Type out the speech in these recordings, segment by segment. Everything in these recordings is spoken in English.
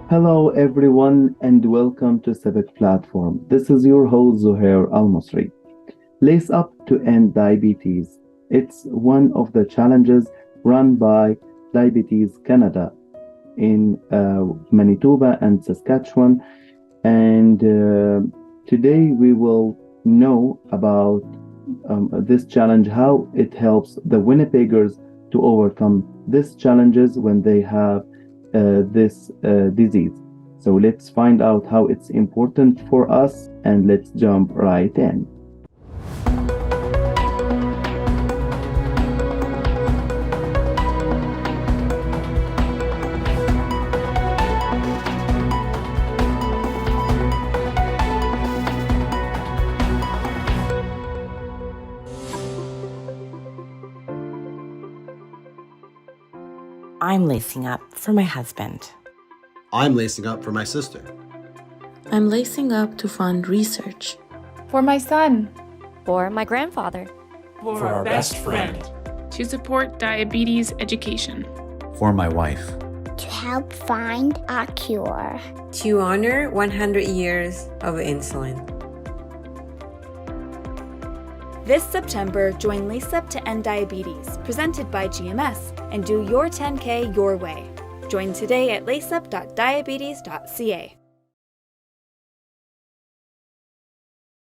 Hello, everyone, and welcome to Civic Platform. This is your host, Zuher Almusre. Lace Up to End Diabetes. It's one of the challenges run by Diabetes Canada in Manitoba and Saskatchewan. And today we will know about this challenge, how it helps the Winnipeggers to overcome these challenges when they have this disease. So let's find out how it's important for us, and let's jump right in. I'm lacing up for my husband. I'm lacing up for my sister. I'm lacing up to fund research. For my son. For my grandfather. For our best friend. To support diabetes education. For my wife. To help find a cure. To honor 100 years of insulin. This September, join Lace Up to End Diabetes, presented by GMS, and do your 10K your way. Join today at laceup.diabetes.ca.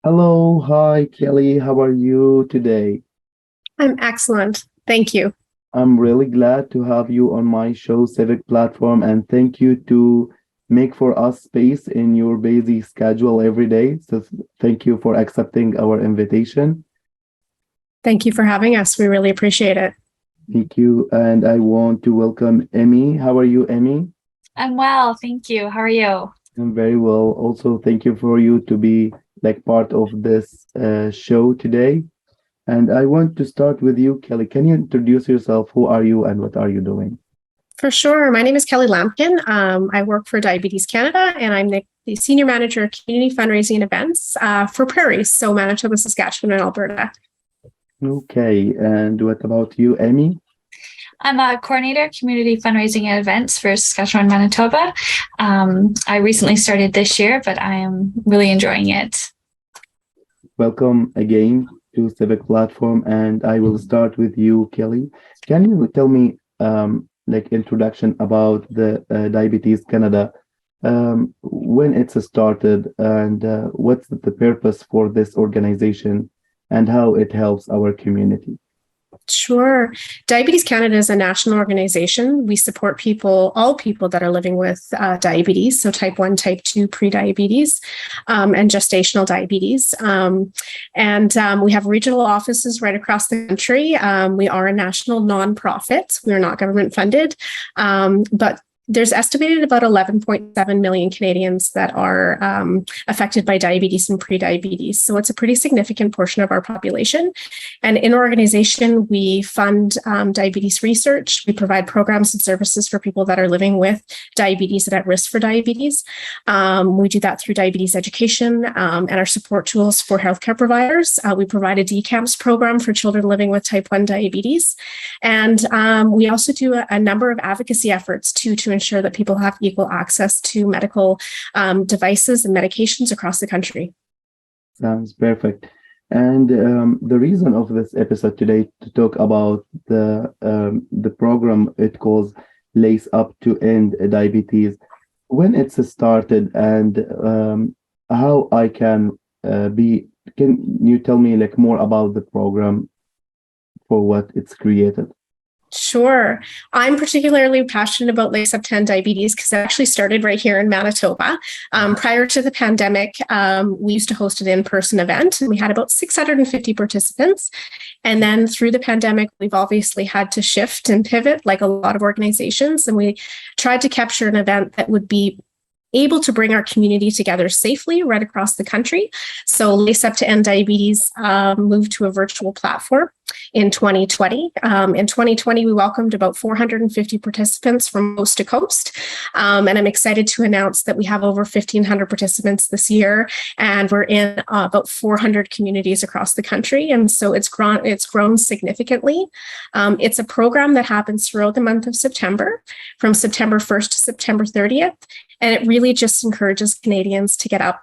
Hello, hi, Kelly. How are you today? I'm excellent. Thank you. I'm really glad to have you on my show, Civic Platform, and thank you to make for us space in your busy schedule every day. So thank you for accepting our invitation. Thank you for having us. We really appreciate it. Thank you. And I want to welcome Emmy. How are you, Emmy? I'm well, thank you. How are you? I'm very well. Also, thank you for you to be part of this show today. And I want to start with you, Kelly. Can you introduce yourself? Who are you and what are you doing? For sure. My name is Kelly Lampkin. I work for Diabetes Canada, and I'm the Senior Manager of Community Fundraising and Events for Prairies, so Manitoba, Saskatchewan, and Alberta. Okay, and what about you, Emmy? I'm a coordinator, community fundraising and events for Saskatchewan, Manitoba. I recently started this year, but I am really enjoying it. Welcome again to Civic Platform, and I will start with you, Kelly. Can you tell me, introduction about the Diabetes Canada, when it's started, and what's the purpose for this organization, and how it helps our community? Sure. Diabetes Canada is a national organization. We support all people that are living with diabetes, so type 1, type 2 prediabetes, and gestational diabetes. We have regional offices right across the country. We are a national nonprofit. We are not government funded, but there's estimated about 11.7 million Canadians that are affected by diabetes and prediabetes. So it's a pretty significant portion of our population. And in our organization, we fund diabetes research. We provide programs and services for people that are living with diabetes and at risk for diabetes. We do that through diabetes education and our support tools for healthcare providers. We provide a DCAMS program for children living with type 1 diabetes. And we also do a number of advocacy efforts to ensure that people have equal access to medical devices and medications across the country. Sounds perfect. And the reason of this episode today to talk about the program it calls Lace Up to End Diabetes, when it's started, and how I can be. Can you tell me more about the program, for what it's created? Sure. I'm particularly passionate about Lace Up to End Diabetes because it actually started right here in Manitoba. Prior to the pandemic, we used to host an in-person event, and we had about 650 participants. And then through the pandemic, we've obviously had to shift and pivot like a lot of organizations. And we tried to capture an event that would be able to bring our community together safely right across the country. So Lace Up to End Diabetes moved to a virtual platform. in 2020. In 2020, we welcomed about 450 participants from coast to coast. And I'm excited to announce that we have over 1,500 participants this year, and we're in about 400 communities across the country. And so it's grown significantly. It's a program that happens throughout the month of September, from September 1st to September 30th. And it really just encourages Canadians to get up,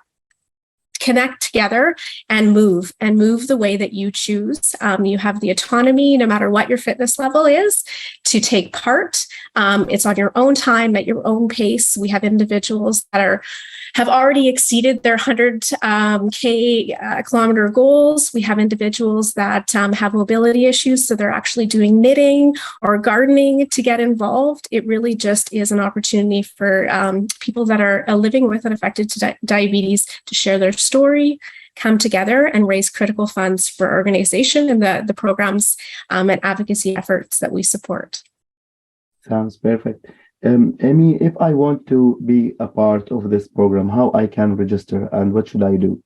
connect together, and move the way that you choose. You have the autonomy, no matter what your fitness level is, to take part. It's on your own time, at your own pace. We have individuals that have already exceeded their 100 kilometer goals. We have individuals that have mobility issues, so they're actually doing knitting or gardening to get involved. It really just is an opportunity for people that are living with and affected to diabetes to share their story, come together, and raise critical funds for our organization and the programs and advocacy efforts that we support. Sounds perfect. Emmy, if I want to be a part of this program, how I can register and what should I do?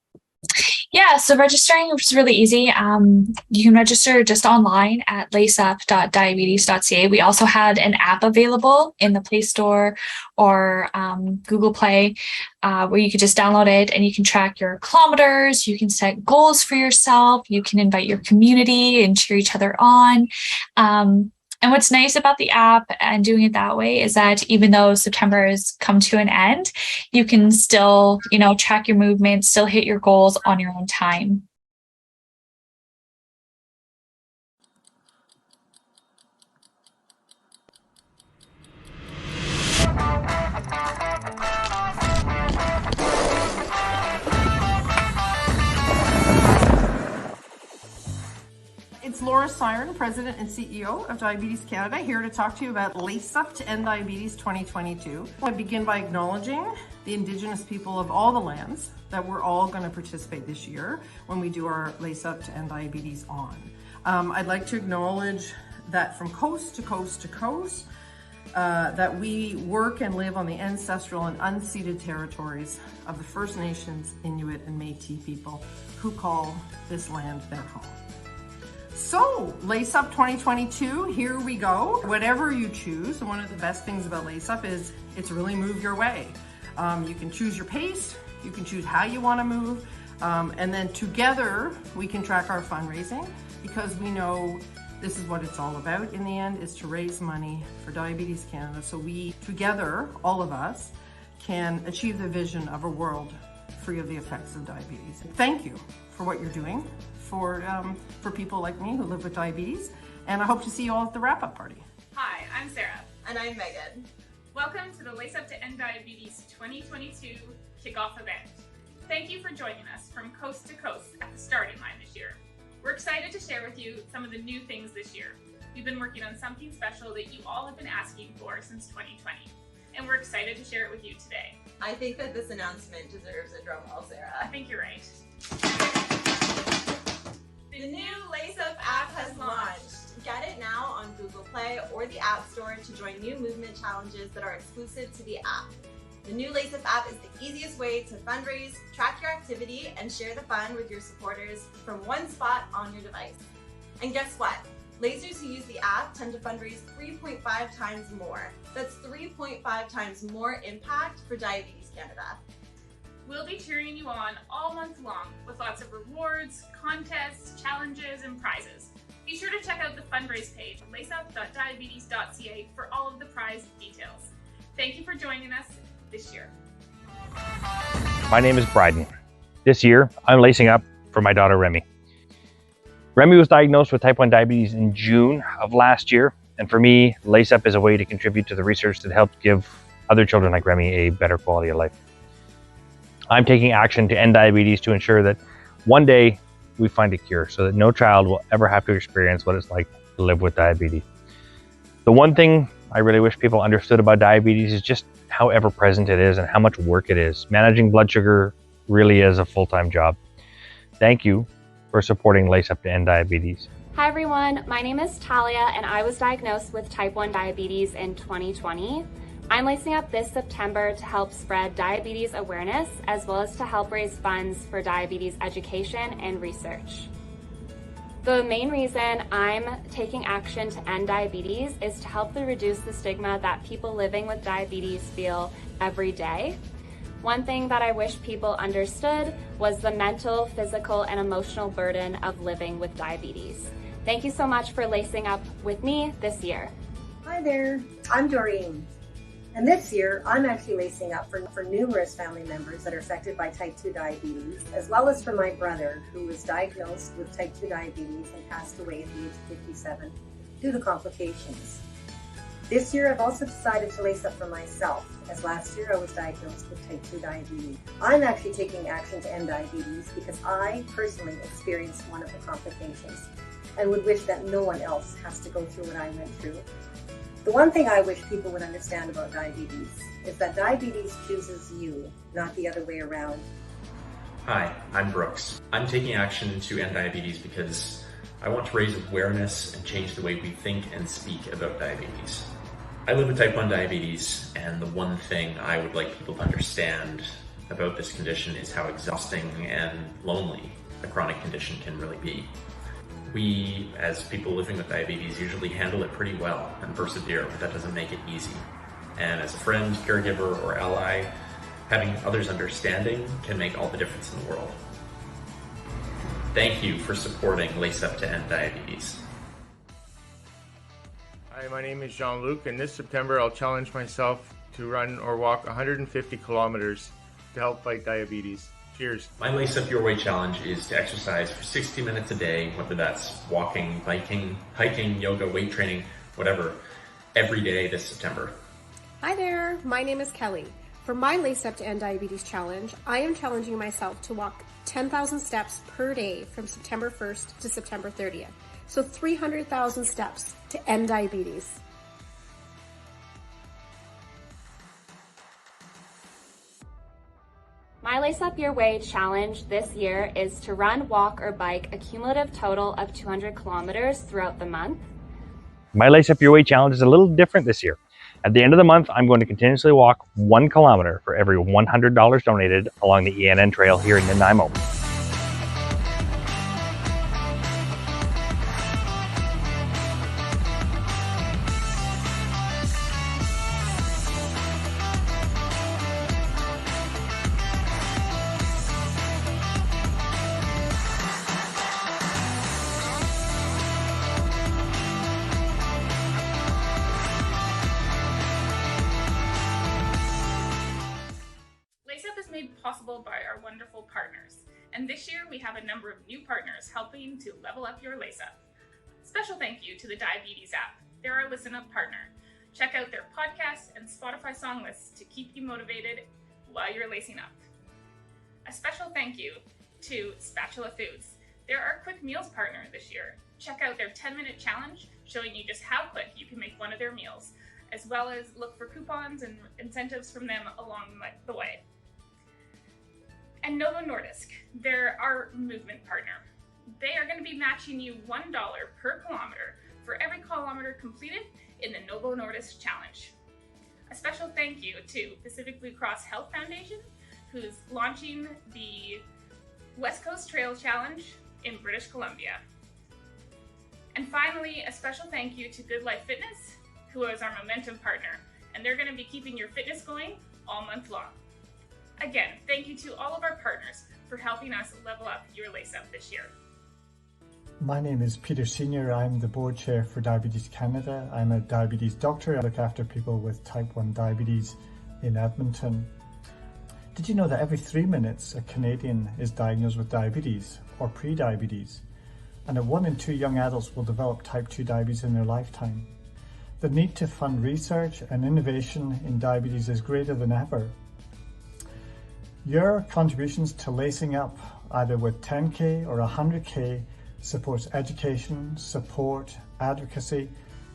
Yeah, so registering is really easy. You can register just online at laceup.diabetes.ca. We also had an app available in the Play Store or Google Play where you could just download it and you can track your kilometers, you can set goals for yourself, you can invite your community and cheer each other on. And what's nice about the app and doing it that way is that even though September has come to an end, you can still, track your movement, still hit your goals on your own time. It's Laura Siren, President and CEO of Diabetes Canada, here to talk to you about Lace Up to End Diabetes 2022. I begin by acknowledging the Indigenous people of all the lands that we're all going to participate this year when we do our Lace Up to End Diabetes on. I'd like to acknowledge that from coast to coast to coast, that we work and live on the ancestral and unceded territories of the First Nations, Inuit, and Métis people who call this land their home. So, Lace Up 2022, here we go. Whatever you choose, one of the best things about Lace Up is it's really move your way. You can choose your pace, you can choose how you want to move, and then together we can track our fundraising, because we know this is what it's all about in the end, is to raise money for Diabetes Canada, so we together, all of us, can achieve the vision of a world free of the effects of diabetes. Thank you for what you're doing for people like me who live with diabetes, and I hope to see you all at the wrap-up party. Hi, I'm Sarah. And I'm Megan. Welcome to the Lace Up to End Diabetes 2022 kickoff event. Thank you for joining us from coast to coast at the starting line this year. We're excited to share with you some of the new things this year. We've been working on something special that you all have been asking for since 2020, and we're excited to share it with you today. I think that this announcement deserves a drum roll, Sarah. I think you're right. The new Lace Up app has launched. Get it now on Google Play or the App Store to join new movement challenges that are exclusive to the app. The new Lace Up app is the easiest way to fundraise, track your activity, and share the fun with your supporters from one spot on your device. And guess what? Lacers who use the app tend to fundraise 3.5 times more. That's 3.5 times more impact for Diabetes Canada. We'll be cheering you on all month long with lots of rewards, contests, challenges, and prizes. Be sure to check out the fundraise page at laceup.diabetes.ca for all of the prize details. Thank you for joining us this year. My name is Bryden. This year, I'm lacing up for my daughter Remy. Remy was diagnosed with type 1 diabetes in June of last year, and for me, Lace Up is a way to contribute to the research that helps give other children like Remy a better quality of life. I'm taking action to end diabetes to ensure that one day we find a cure so that no child will ever have to experience what it's like to live with diabetes. The one thing I really wish people understood about diabetes is just how ever present it is and how much work it is. Managing blood sugar really is a full-time job. Thank you for supporting Lace Up to End Diabetes. Hi everyone, my name is Talia and I was diagnosed with type 1 diabetes in 2020. I'm lacing up this September to help spread diabetes awareness as well as to help raise funds for diabetes education and research. The main reason I'm taking action to end diabetes is to help reduce the stigma that people living with diabetes feel every day. One thing that I wish people understood was the mental, physical, and emotional burden of living with diabetes. Thank you so much for lacing up with me this year. Hi there, I'm Doreen. And this year, I'm actually lacing up for numerous family members that are affected by type 2 diabetes, as well as for my brother, who was diagnosed with type 2 diabetes and passed away at the age of 57 due to complications. This year, I've also decided to lace up for myself, as last year I was diagnosed with type 2 diabetes. I'm actually taking action to end diabetes because I personally experienced one of the complications and would wish that no one else has to go through what I went through. The one thing I wish people would understand about diabetes is that diabetes chooses you, not the other way around. Hi, I'm Brooks. I'm taking action to end diabetes because I want to raise awareness and change the way we think and speak about diabetes. I live with type 1 diabetes, and the one thing I would like people to understand about this condition is how exhausting and lonely a chronic condition can really be. We, as people living with diabetes, usually handle it pretty well and persevere, but that doesn't make it easy. And as a friend, caregiver, or ally, having others' understanding can make all the difference in the world. Thank you for supporting Lace Up to End Diabetes. Hi, my name is Jean-Luc, and this September I'll challenge myself to run or walk 150 kilometers to help fight diabetes. Cheers. My Lace Up Your Way challenge is to exercise for 60 minutes a day, whether that's walking, biking, hiking, yoga, weight training, whatever, every day this September. Hi there, my name is Kelly. For my Lace Up to End Diabetes challenge, I am challenging myself to walk 10,000 steps per day from September 1st to September 30th. So 300,000 steps to end diabetes. My Lace Up Your Way challenge this year is to run, walk, or bike a cumulative total of 200 kilometers throughout the month. My Lace Up Your Way challenge is a little different this year. At the end of the month, I'm going to continuously walk 1 kilometer for every $100 donated along the ENN Trail here in Nanaimo. Possible by our wonderful partners. And this year we have a number of new partners helping to level up your Lace Up. Special thank you to the Diabetes app. They're our Listen Up partner. Check out their podcasts and Spotify song lists to keep you motivated while you're lacing up. A special thank you to Spatula Foods. They're our quick meals partner this year. Check out their 10-minute challenge showing you just how quick you can make one of their meals, as well as look for coupons and incentives from them along the way. And Novo Nordisk, they're our movement partner. They are going to be matching you $1 per kilometer for every kilometer completed in the Novo Nordisk Challenge. A special thank you to Pacific Blue Cross Health Foundation, who's launching the West Coast Trail Challenge in British Columbia. And finally, a special thank you to Good Life Fitness, who is our Momentum partner, and they're going to be keeping your fitness going all month long. Again, thank you to all of our partners for helping us level up your Lace Up this year. My name is Peter Senior. I'm the board chair for Diabetes Canada. I'm a diabetes doctor. I look after people with type 1 diabetes in Edmonton. Did you know that every 3 minutes a Canadian is diagnosed with diabetes or pre-diabetes, and that 1 in 2 young adults will develop type 2 diabetes in their lifetime? The need to fund research and innovation in diabetes is greater than ever. Your contributions to lacing up, either with 10K or 100K, supports education, support, advocacy,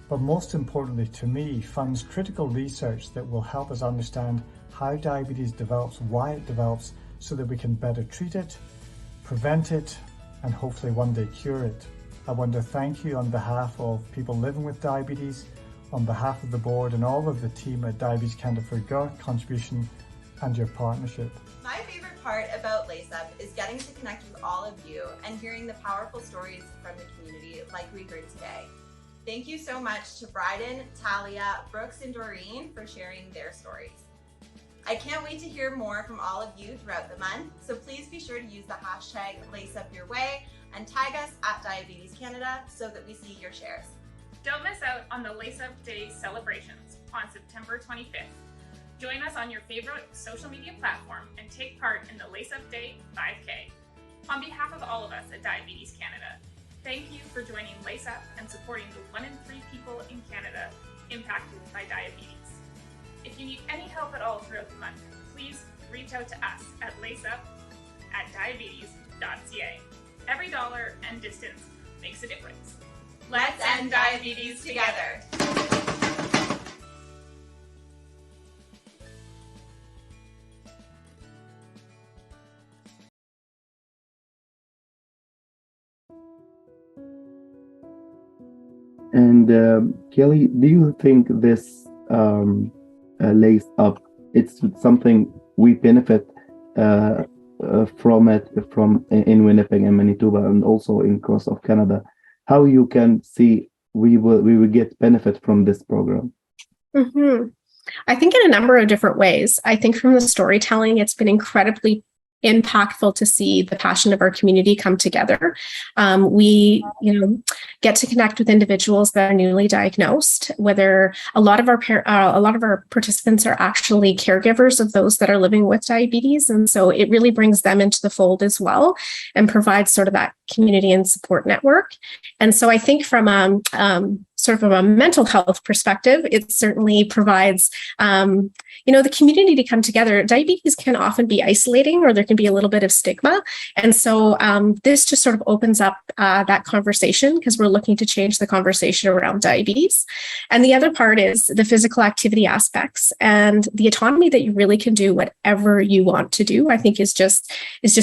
but most importantly to me, funds critical research that will help us understand how diabetes develops, why it develops, so that we can better treat it, prevent it, and hopefully one day cure it. I want to thank you on behalf of people living with diabetes, on behalf of the board and all of the team at Diabetes Canada for your contribution and your partnership. My favorite part about Lace Up is getting to connect with all of you and hearing the powerful stories from the community like we heard today. Thank you so much to Bryden, Talia, Brooks, and Doreen for sharing their stories. I can't wait to hear more from all of you throughout the month, so please be sure to use the hashtag LaceUpYourWay and tag us at Diabetes Canada so that we see your shares. Don't miss out on the Lace Up Day celebrations on September 25th. Join us on your favorite social media platform and take part in the Lace Up Day 5K. On behalf of all of us at Diabetes Canada, thank you for joining Lace Up and supporting the 1 in 3 people in Canada impacted by diabetes. If you need any help at all throughout the month, please reach out to us at laceup@diabetes.ca. Every dollar and distance makes a difference. Let's end diabetes together. And Kelly, do you think this Lace Up, it's something we benefit from in Winnipeg and Manitoba and also in across of Canada? How you can see we will get benefit from this program? I think in a number of different ways. I think from the storytelling, it's been incredibly impactful to see the passion of our community come together. We, get to connect with individuals that are newly diagnosed. Whether a lot of our participants are actually caregivers of those that are living with diabetes, and so it really brings them into the fold as well, and provides sort of that community and support network. And so I think from sort of a mental health perspective, it certainly provides the community to come together. Diabetes can often be isolating, or there can be a little bit of stigma. And so this just sort of opens up that conversation, because we're looking to change the conversation around diabetes. And the other part is the physical activity aspects and the autonomy that you really can do whatever you want to do, I think is just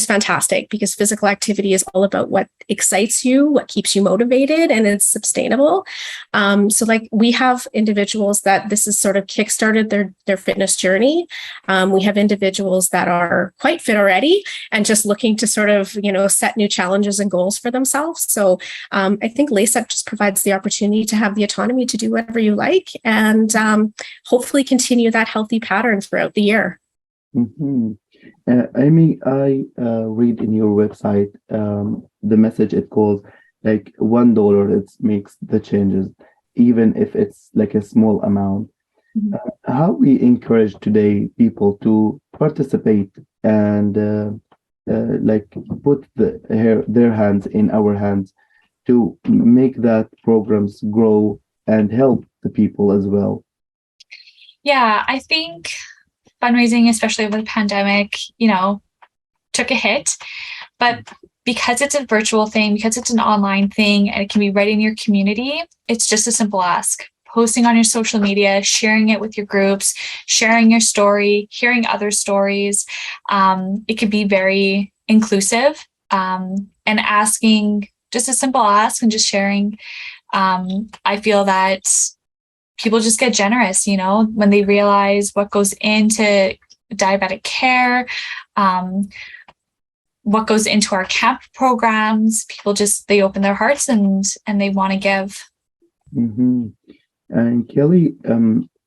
fantastic, because physical activity is all about what excites you, what keeps you motivated, and it's sustainable. So like we have individuals that this has sort of kickstarted their fitness journey. We have individuals that are quite fit already and just looking to sort of, set new challenges and goals for themselves. So I think Lace Up just provides the opportunity to have the autonomy to do whatever you like, and hopefully continue that healthy pattern throughout the year. Amy, I read in your website the message it calls like $1, it makes the changes, even if it's like a small amount. How we encourage today people to participate and like put their hands in our hands to make that programs grow and help the people as well? Yeah, I think fundraising, especially over the pandemic, took a hit, but because it's a virtual thing, because it's an online thing, and it can be right in your community, it's just a simple ask. Posting on your social media, sharing it with your groups, sharing your story, hearing other stories. It could be very inclusive, and asking just a simple ask and just sharing. I feel that people just get generous, when they realize what goes into diabetic care, what goes into our camp programs. People they open their hearts and they want to give. And Kelly,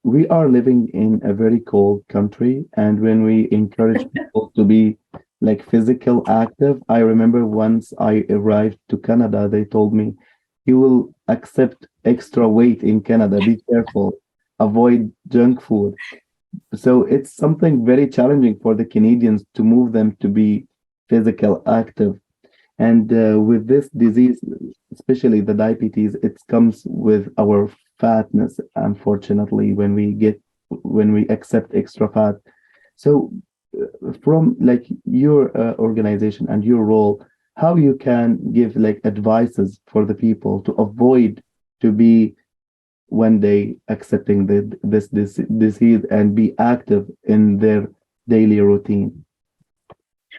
we are living in a very cold country, and when we encourage people to be like physical active, I remember once I arrived to Canada, they told me, you will accept extra weight in Canada, be careful, avoid junk food. So it's something very challenging for the Canadians to move them to be physical active. And with this disease, especially the diabetes, it comes with our fatness, unfortunately, when we accept extra fat. So from like your organization and your role, how you can give like advices for the people to avoid to be one day accepting this disease and be active in their daily routine?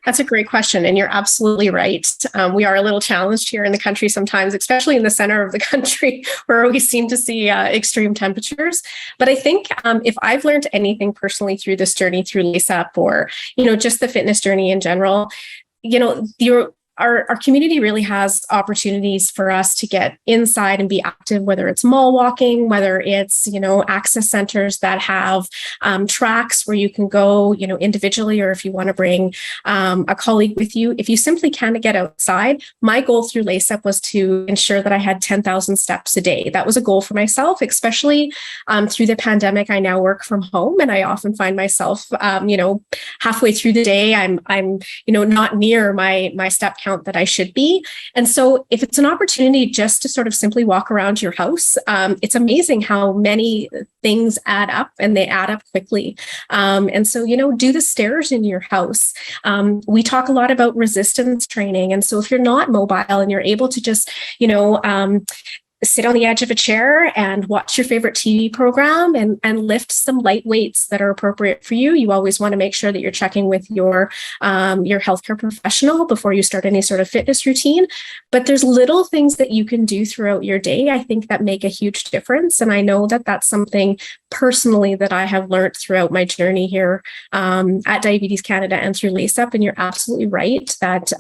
That's a great question. And you're absolutely right. We are a little challenged here in the country sometimes, especially in the center of the country where we seem to see extreme temperatures. But I think if I've learned anything personally through this journey, through Lace Up, or, just the fitness journey in general, our community really has opportunities for us to get inside and be active, whether it's mall walking, whether it's, access centers that have tracks where you can go, individually, or if you want to bring a colleague with you. If you simply can't get outside, my goal through Lace Up was to ensure that I had 10,000 steps a day. That was a goal for myself, especially through the pandemic. I now work from home, and I often find myself, halfway through the day, I'm not near my step count that I should be. And so if it's an opportunity just to sort of simply walk around your house, it's amazing how many things add up, and they add up quickly. And so, do the stairs in your house. We talk a lot about resistance training. And so if you're not mobile and you're able to just, sit on the edge of a chair and watch your favorite TV program and lift some light weights that are appropriate for you. You always want to make sure that you're checking with your healthcare professional before you start any sort of fitness routine. But there's little things that you can do throughout your day, I think, that make a huge difference. And I know that that's something personally that I have learned throughout my journey here at Diabetes Canada and through Lace Up. And you're absolutely right that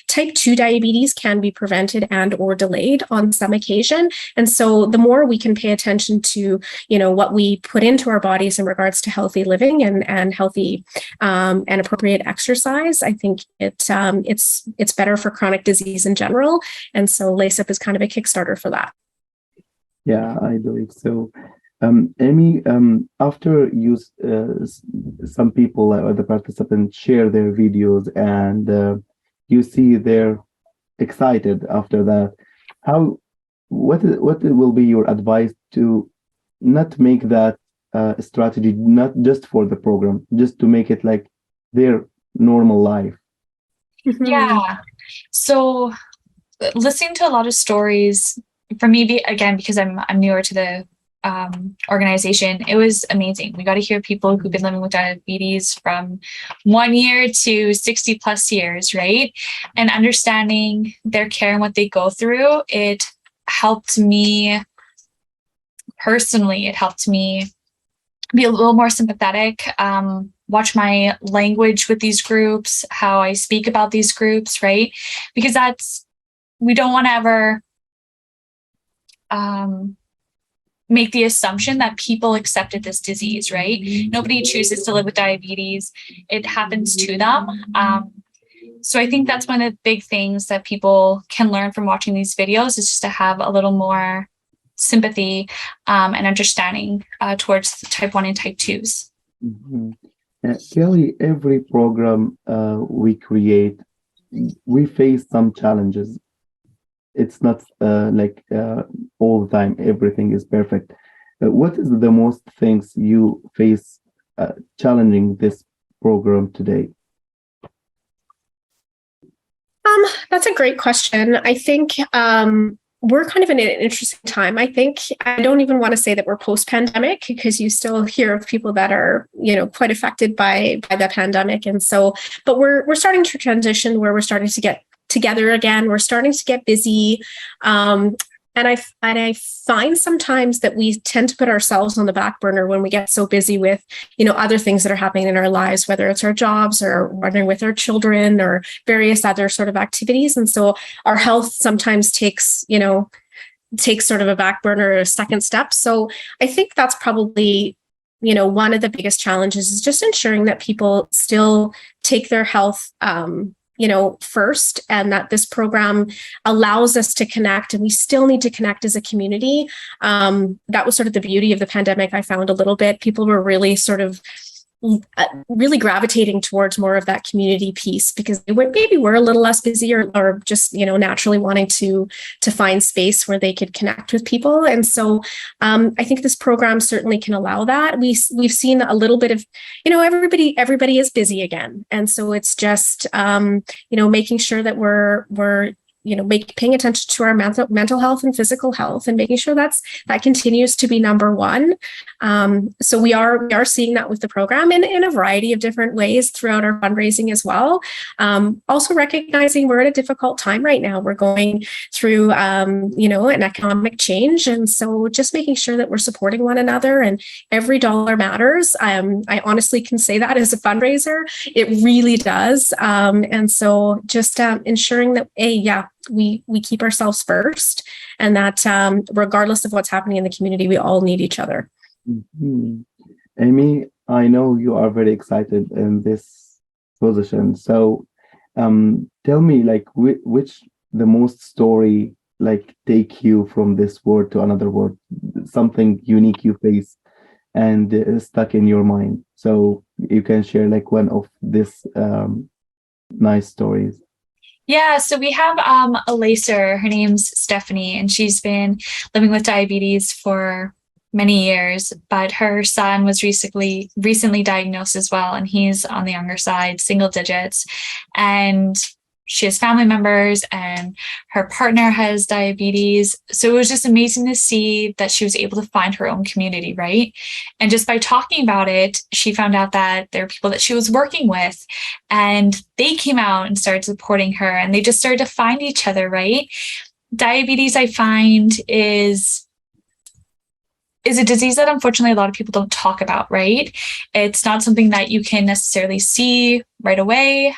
type 2 diabetes can be prevented and or delayed on some occasion. And so the more we can pay attention to, what we put into our bodies in regards to healthy living and healthy and appropriate exercise, I think it's better for chronic disease in general. And so Lace Up is kind of a Kickstarter for that. Yeah, I believe so. Amy, after you, some people or the participants share their videos and you see they're excited after that, what will be your advice to not make that strategy not just for the program, just to make it like their normal life? Yeah. So listening to a lot of stories for me, again, because I'm newer to the organization, it was amazing. We got to hear people who've been living with diabetes from 1 year to 60 plus years, right? And understanding their care and what they go through, it helped me personally. It helped me be a little more sympathetic, watch my language with these groups, how I speak about these groups, right? Because we don't want to ever make the assumption that people accepted this disease, right? Nobody chooses to live with diabetes. It happens to them. So I think that's one of the big things that people can learn from watching these videos, is just to have a little more sympathy and understanding towards type 1 and type 2s. Mm-hmm. Kelly, every program we create, we face some challenges. It's not all the time everything is perfect. What is the most things you face challenging this program today? That's a great question. I think we're kind of in an interesting time. I think I don't even want to say that we're post-pandemic, because you still hear of people that are, quite affected by the pandemic. And so, but we're starting to transition where we're starting to get together again. We're starting to get busy. And I find sometimes that we tend to put ourselves on the back burner when we get so busy with, other things that are happening in our lives, whether it's our jobs or running with our children or various other sort of activities. And so our health sometimes takes sort of a back burner or a second step. So I think that's probably, one of the biggest challenges, is just ensuring that people still take their health first, and that this program allows us to connect, and we still need to connect as a community. That was sort of the beauty of the pandemic. I found a little bit, people were really sort of really gravitating towards more of that community piece, because they maybe were a little less busy or just, naturally wanting to find space where they could connect with people. And so I think this program certainly can allow that. We've seen a little bit of, everybody is busy again. And so it's just, making sure that we're paying attention to our mental health and physical health, and making sure that continues to be number one. So we are seeing that with the program in a variety of different ways throughout our fundraising as well. Also recognizing we're at a difficult time right now. We're going through, an economic change, and so just making sure that we're supporting one another, and every dollar matters. I honestly can say that as a fundraiser, it really does. And so just ensuring that we keep ourselves first, and that regardless of what's happening in the community, we all need each other. Mm-hmm. Amy, I know you are very excited in this position. So tell me, like, which the most story, like, take you from this word to another word, something unique you face and stuck in your mind. So you can share like one of this nice stories. Yeah, so we have a lacer. Her name's Stephanie, and she's been living with diabetes for many years, but her son was recently diagnosed as well, and he's on the younger side, single digits, and she has family members, and her partner has diabetes. So it was just amazing to see that she was able to find her own community, right? And just by talking about it, she found out that there are people that she was working with, and they came out and started supporting her, and they just started to find each other, right? Diabetes, I find, is a disease that unfortunately a lot of people don't talk about, right? It's not something that you can necessarily see right away.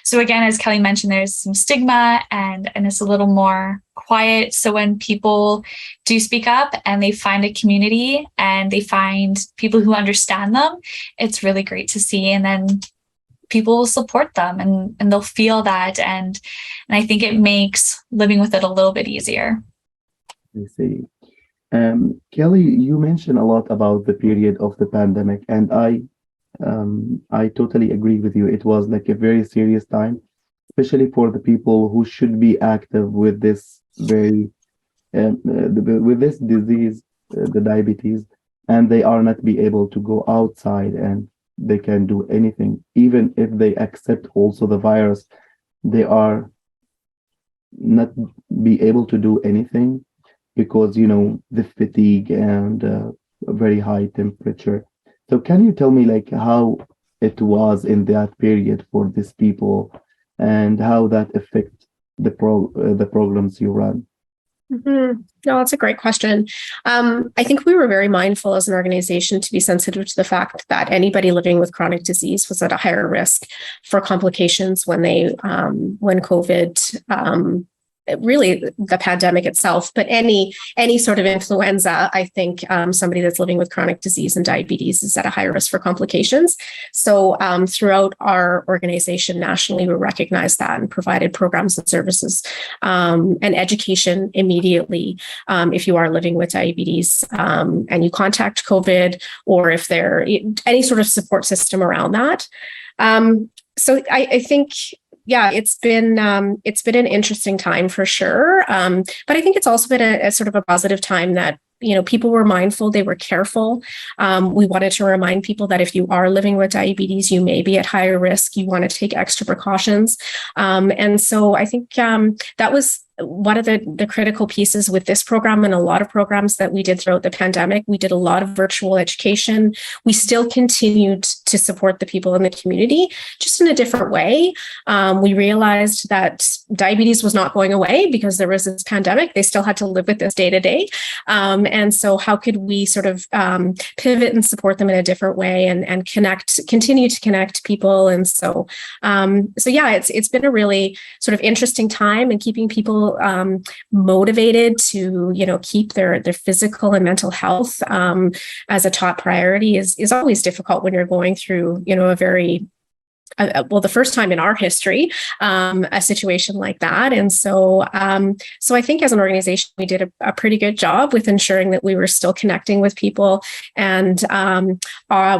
So again, as Kelly mentioned, there's some stigma, and it's a little more quiet. So when people do speak up and they find a community and they find people who understand them, it's really great to see. And then people will support them, and they'll feel that. And I think it makes living with it a little bit easier. I see. Kelly, you mentioned a lot about the period of the pandemic, and I totally agree with you. It was like a very serious time, especially for the people who should be active with this with this disease, the diabetes, and they are not be able to go outside, and they can do anything. Even if they accept also the virus, they are not be able to do anything because, the fatigue and very high temperature. So can you tell me like how it was in that period for these people, and how that affect the programs you run? Mm-hmm. No, that's a great question. I think we were very mindful as an organization to be sensitive to the fact that anybody living with chronic disease was at a higher risk for complications when COVID, really the pandemic itself, but any sort of influenza. I think somebody that's living with chronic disease and diabetes is at a higher risk for complications. So throughout our organization nationally, we recognized that and provided programs and services and education immediately if you are living with diabetes and you contact COVID, or if there any sort of support system around that. So I think, it's been an interesting time for sure. But I think it's also been a sort of a positive time that, people were mindful, they were careful. We wanted to remind people that if you are living with diabetes, you may be at higher risk. You want to take extra precautions. And so I think that was one of the critical pieces with this program and a lot of programs that we did throughout the pandemic. We did a lot of virtual education. We still continued to support the people in the community, just in a different way. We realized that diabetes was not going away because there was this pandemic. They still had to live with this day to day. And so how could we sort of pivot and support them in a different way and continue to connect people? And so it's been a really sort of interesting time, and keeping people motivated to, keep their physical and mental health as a top priority is always difficult when you're going through, a very the first time in our history, a situation like that. And so I think as an organization, we did a pretty good job with ensuring that we were still connecting with people. And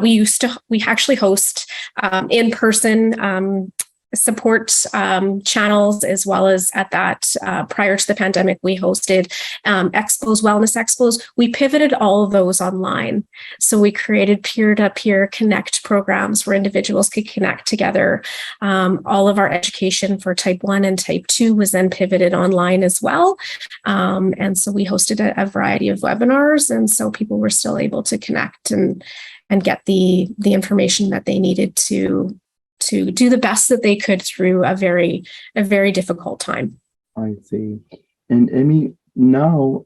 we actually host in-person support channels, as well as at that prior to the pandemic, we hosted expos, wellness expos. We pivoted all of those online. So we created peer-to-peer connect programs where individuals could connect together. All of our education for type 1 and type 2 was then pivoted online as well. And so we hosted a variety of webinars, and so people were still able to connect and get the information that they needed to do the best that they could through a very difficult time. I see. And Emmy, now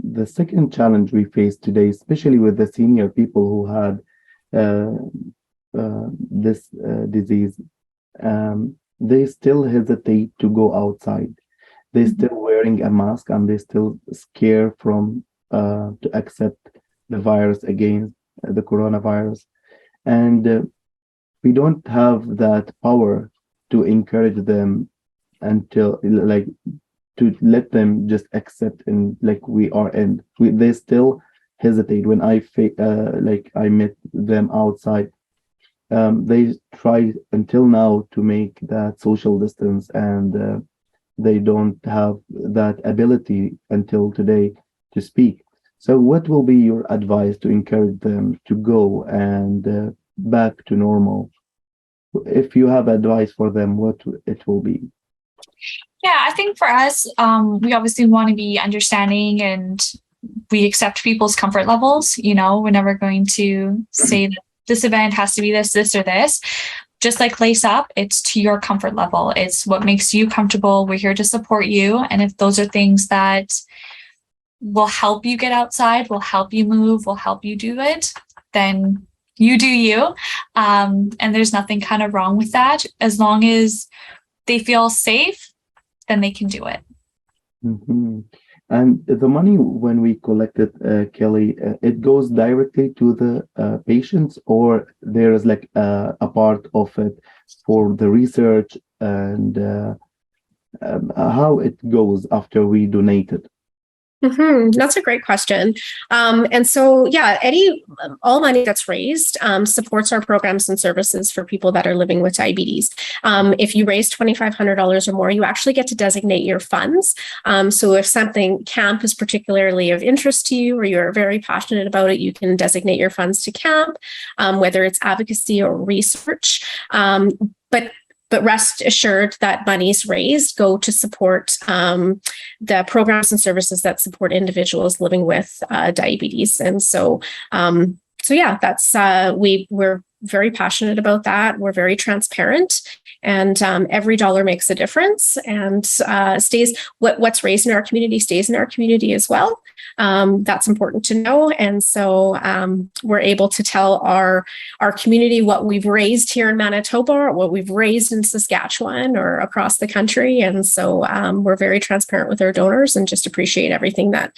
the second challenge we face today, especially with the senior people who had this disease, they still hesitate to go outside. They're still wearing a mask, and they're still scared from to accept the virus against the coronavirus. And we don't have that power to encourage them until to let them just accept and we are in. They still hesitate. When I met them outside, they try until now to make that social distance, and they don't have that ability until today to speak. So what will be your advice to encourage them to go and back to normal? If you have advice for them, what it will be? Yeah, I think for us, we obviously want to be understanding, and we accept people's comfort levels. We're never going to say that this event has to be this, or this. Just like Lace Up, it's to your comfort level. It's what makes you comfortable. We're here to support you. And if those are things that will help you get outside, will help you move, will help you do it, then you do you. And there's nothing kind of wrong with that. As long as they feel safe, then they can do it. Mm-hmm. And the money, when we collect it, Kelly, it goes directly to the patients, or there is a part of it for the research, and how it goes after we donate it? That's a great question. And so, yeah, all money that's raised supports our programs and services for people that are living with diabetes. If you raise $2,500 or more, you actually get to designate your funds. So if CAMP is particularly of interest to you, or you're very passionate about it, you can designate your funds to CAMP, whether it's advocacy or research. But rest assured that monies raised go to support the programs and services that support individuals living with diabetes. And so, yeah, that's we're very passionate about that. We're very transparent, and every dollar makes a difference, and stays. What's raised in our community stays in our community as well. That's important to know. And so we're able to tell our community what we've raised here in Manitoba, or what we've raised in Saskatchewan or across the country. And so we're very transparent with our donors, and just appreciate everything that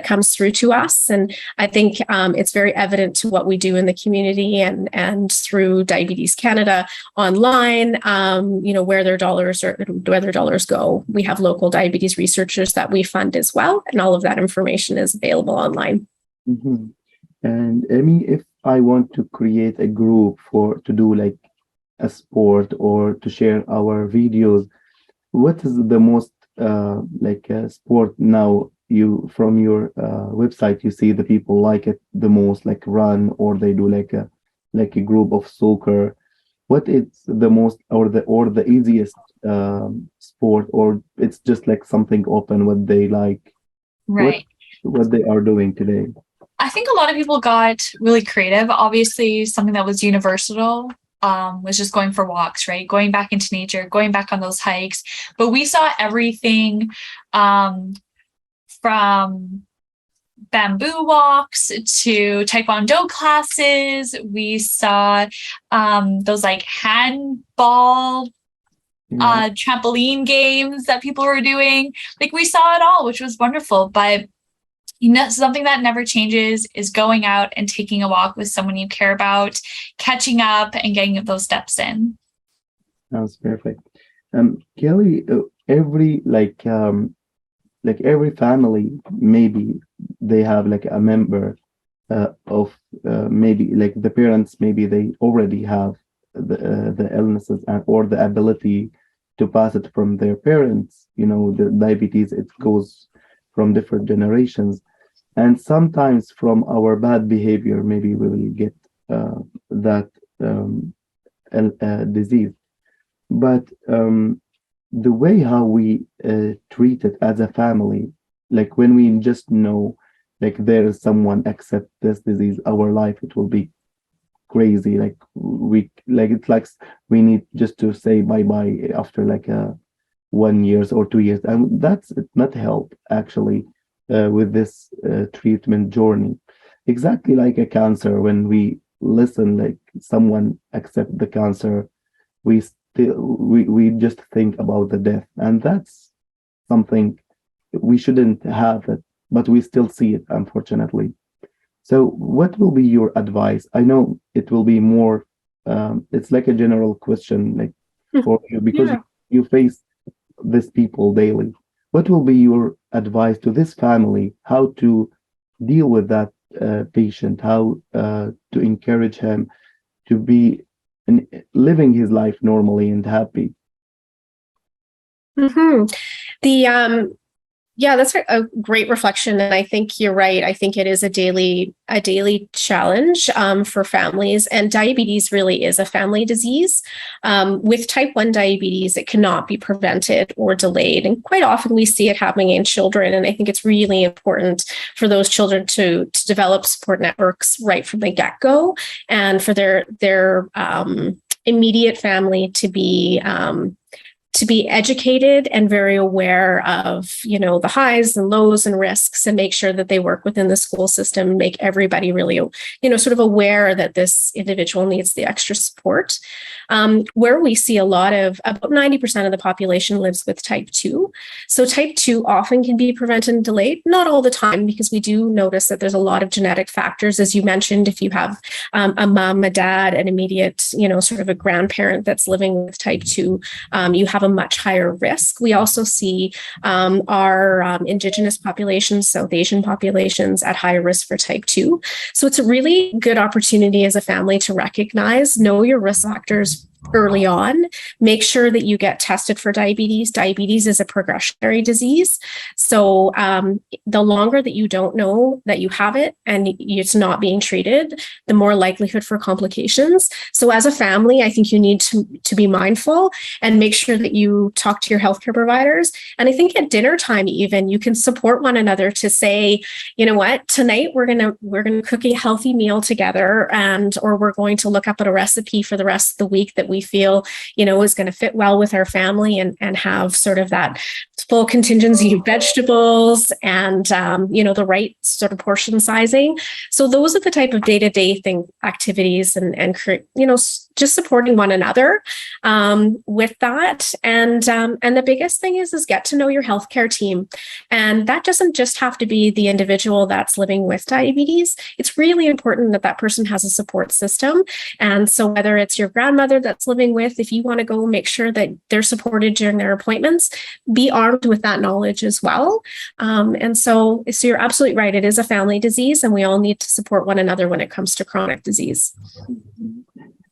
comes through to us. And I think it's very evident to what we do in the community, and through Diabetes Canada online, where their dollars go. We have local diabetes researchers that we fund as well, and all of that information is available online. Mm-hmm. And Emmy, if I want to create a group to do a sport, or to share our videos, what is the most sport now? You, from your website, you see the people like it the most, run, or they do a group of soccer. What is the most, or the easiest sport, or it's just something open, what they like? Right. What they are doing today? I think a lot of people got really creative. Obviously, something that was universal was just going for walks, right? Going back into nature, going back on those hikes. But we saw everything from bamboo walks to taekwondo classes. We saw those handball trampoline games that people were doing. We saw it all, which was wonderful. But something that never changes is going out and taking a walk with someone you care about, catching up, and getting those steps in. That's perfect. Kelly, every every family, maybe they have a member of maybe the parents, maybe they already have the illnesses or the ability to pass it from their parents. The diabetes, it goes from different generations, and sometimes from our bad behavior, maybe we will get that disease. But the way how we treat it as a family, like when we just know, like there is someone accept this disease, our life, it will be crazy. Like it's like we need just to say bye-bye after like 1 year or 2 years, and that's not help actually with this treatment journey. Exactly like a cancer, when we listen, like someone accept the cancer, we just think about the death, and that's something we shouldn't have it, but we still see it, unfortunately. So what will be your advice? I know it will be more it's like a general question, like for you, because you face these people daily. What will be your advice to this family, how to deal with that patient, how to encourage him to be living his life normally and happy? That's a great reflection, and I think you're right. I think it is a daily challenge for families, and diabetes really is a family disease. With type 1 diabetes, it cannot be prevented or delayed, and quite often we see it happening in children. And I think it's really important for those children to develop support networks right from the get-go, and for their immediate family to be educated and very aware of, the highs and lows and risks, and make sure that they work within the school system, make everybody really, sort of aware that this individual needs the extra support. Where we see about 90% of the population lives with type 2. So type 2 often can be prevented and delayed, not all the time, because we do notice that there's a lot of genetic factors. As you mentioned, if you have a mom, a dad, an immediate, sort of a grandparent that's living with type 2, you have a much higher risk. We also see our Indigenous populations, South Asian populations at higher risk for type 2. So it's a really good opportunity as a family to recognize, know your risk factors early on. Make sure that you get tested for diabetes. Diabetes is a progressionary disease. So the longer that you don't know that you have it and it's not being treated, the more likelihood for complications. So as a family, I think you need to be mindful and make sure that you talk to your healthcare providers. And I think at dinner time, even, you can support one another to say, you know what, tonight we're gonna cook a healthy meal together, or we're going to look up at a recipe for the rest of the week that we feel, is going to fit well with our family, and have sort of that full contingency of vegetables and, the right sort of portion sizing. So those are the type of day-to-day activities and just supporting one another with that. And the biggest thing is get to know your healthcare team. And that doesn't just have to be the individual that's living with diabetes. It's really important that that person has a support system. And so whether it's your grandmother that's living with, if you want to go make sure that they're supported during their appointments, be armed with that knowledge as well. And so you're absolutely right. It is a family disease, and we all need to support one another when it comes to chronic disease.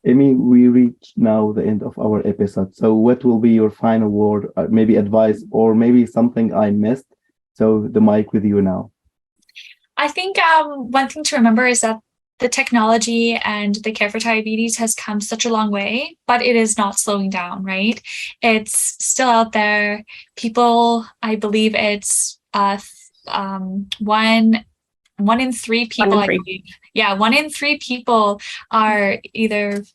Amy, we reach now the end of our episode. So what will be your final word, maybe advice, or maybe something I missed? So the mic with you now. I think one thing to remember is that the technology and the care for diabetes has come such a long way, but it is not slowing down, right? It's still out there. People, I believe it's one in three people, I believe. Yeah, 1 in 3 people are either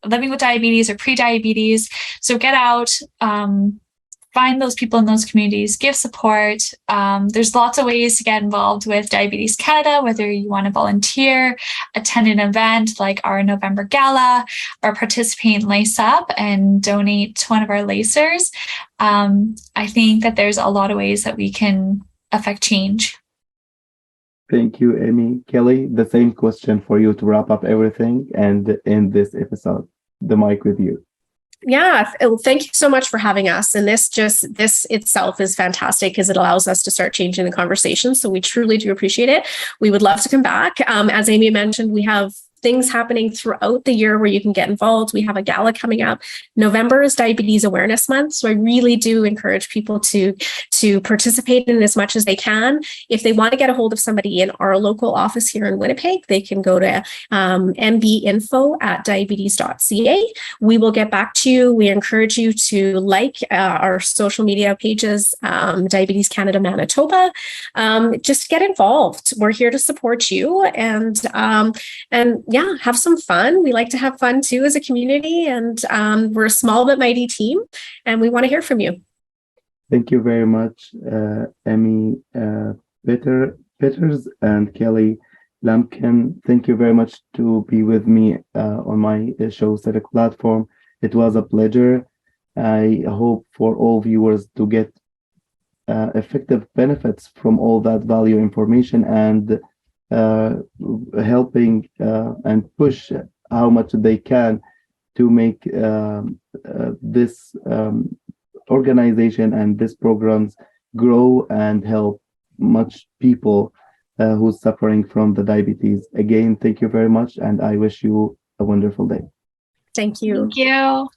living with diabetes or pre-diabetes. So get out, find those people in those communities, give support. There's lots of ways to get involved with Diabetes Canada, whether you want to volunteer, attend an event like our November Gala, or participate in Lace Up and donate to one of our lacers. I think that there's a lot of ways that we can affect change. Thank you, Amy. Kelly, the same question for you to wrap up everything and end this episode. The mic with you. Yeah, thank you so much for having us. And this itself is fantastic because it allows us to start changing the conversation. So we truly do appreciate it. We would love to come back. As Amy mentioned, we have things happening throughout the year where you can get involved. We have a gala coming up. November is Diabetes Awareness Month, so I really do encourage people to participate in as much as they can. If they want to get a hold of somebody in our local office here in Winnipeg, they can go to mbinfo@diabetes.ca. We will get back to you. We encourage you to like our social media pages, Diabetes Canada Manitoba. Just get involved. We're here to support you, and yeah, have some fun. We like to have fun too as a community, and we're a small but mighty team, and we want to hear from you. Thank you very much, Emmy Peters and Kelly Lumpkin. Thank you very much to be with me on my show Civic platform. It was a pleasure. I hope for all viewers to get effective benefits from all that value information, and helping and push how much they can to make this organization and these programs grow and help much people who's suffering from the diabetes. Again, thank you very much, and I wish you a wonderful day. Thank you. Thank you.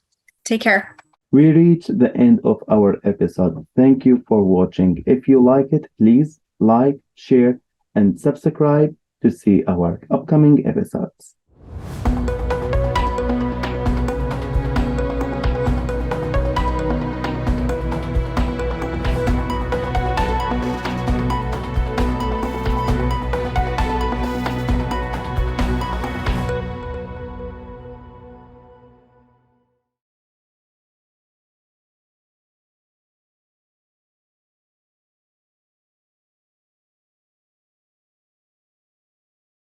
Take care. We reached the end of our episode. Thank you for watching. If you like it, please like, share, and subscribe to see our upcoming episodes.